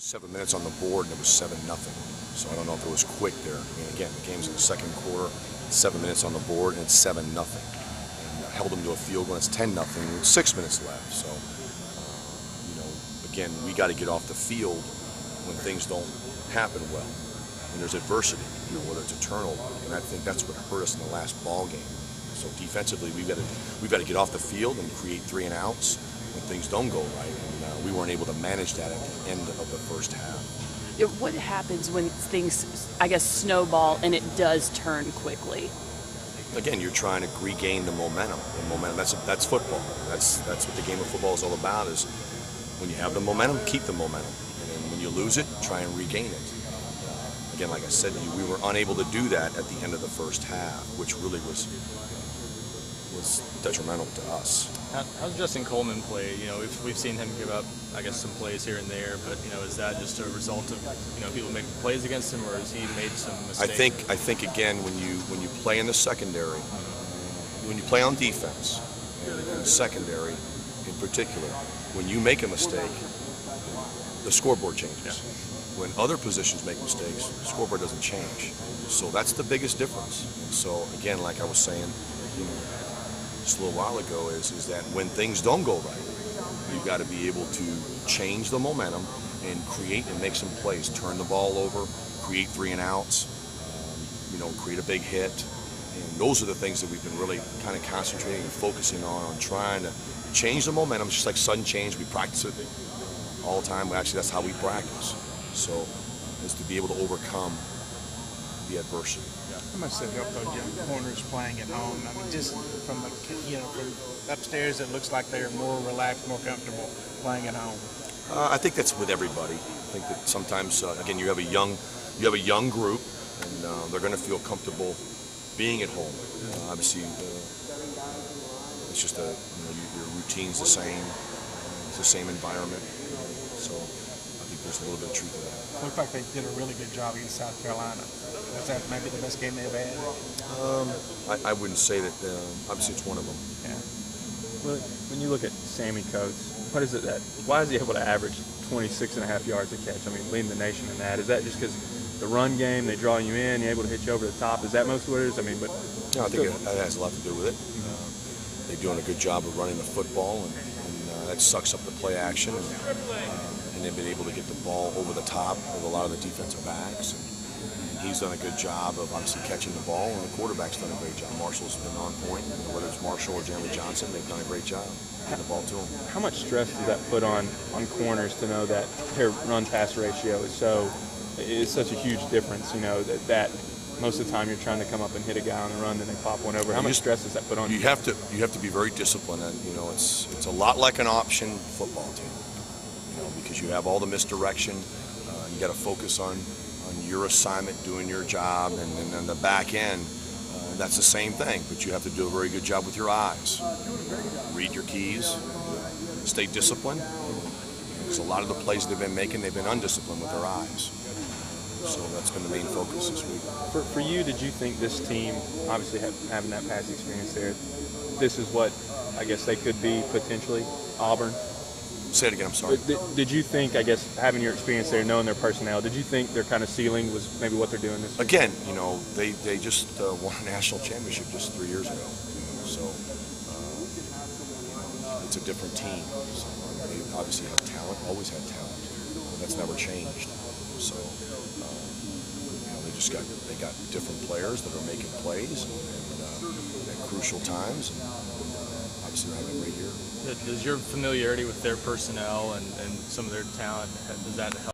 7 minutes on the board and it was 7-0. So I don't know if it was quick there. I mean, again, the game's in the second quarter, 7 minutes on the board and it's 7-0. And held them to a field goal. It's 10-0 with 6 minutes left. So, again, we got to get off the field when things don't happen well. When there's adversity, whether it's a turnover, and I think that's what hurt us in the last ball game. So defensively, we've got to get off the field and create 3 and outs when things don't go right. And we weren't able to manage that at the end of the first half. What happens when things, I guess, snowball and it does turn quickly? Again, you're trying to regain the momentum. That's football. That's what the game of football is all about. Is when you have the momentum, keep the momentum, and then when you lose it, try and regain it. Again, like I said to you, we were unable to do that at the end of the first half, which really was detrimental to us. How's Justin Coleman play? We've seen him give up, I guess, some plays here and there, but is that just a result of people making plays against him, or has he made some mistakes? I think again, when you play in the secondary, when you play on defense, and secondary in particular, when you make a mistake, the scoreboard changes. Yeah. When other positions make mistakes, the scoreboard doesn't change. So that's the biggest difference. And so again, like I was saying, just a little while ago, is that when things don't go right, you've got to be able to change the momentum and create and make some plays. Turn the ball over, create 3 and outs, create a big hit. And those are the things that we've been really kind of concentrating and focusing on trying to change the momentum. It's just like sudden change. We practice it all the time. Actually, that's how we practice. So, is to be able to overcome the adversity. How much does it help those young corners playing at home? I mean, just from from upstairs, it looks like they're more relaxed, more comfortable playing at home. I think that's with everybody. I think that sometimes, again, you have a young group, and they're going to feel comfortable being at home. Obviously, it's just your routine's the same. It's the same environment. So I think there's a little bit of truth to that. It looked like they did a really good job against South Carolina. Was that maybe the best game they've had? I wouldn't say that. Obviously, it's one of them. Yeah. Well, when you look at Sammy Coates, why is he able to average 26.5 yards a catch? I mean, leading the nation in that. Is that just because the run game, they draw you in, you're able to hit you over the top? Is that most of what it is? I mean, but no, I think that has a lot to do with it. They're doing a good job of running the football, and that sucks up the play action, and they've been able to get the ball over the top of a lot of the defensive backs. And he's done a good job of obviously catching the ball, and the quarterback's done a great job. Marshall's been on point. Whether it's Marshall or Jeremy Johnson, they've done a great job getting the ball to him. How much stress does that put on corners to know that their run-pass ratio is such a huge difference? That most of the time you're trying to come up and hit a guy on the run, and they pop one over. How much stress does that put on you? You have to be very disciplined, and it's a lot like an option football team. Because you have all the misdirection, you got to focus on your assignment, doing your job, and then on the back end, that's the same thing. But you have to do a very good job with your eyes. Read your keys, stay disciplined. Because a lot of the plays they've been making, they've been undisciplined with their eyes. So that's been the main focus this week. For you, did you think this team, obviously having that past experience there, this is what I guess they could be potentially, Auburn? Say it again, I'm sorry. Did you think, I guess, having your experience there, knowing their personnel, did you think their kind of ceiling was maybe what they're doing this year? Again, they just won a national championship just 3 years ago. So it's a different team. So they obviously have talent, always had talent. That's never changed. So they got different players that are making plays at crucial times. And obviously, they're having a great year. Does your familiarity with their personnel and some of their talent, does that help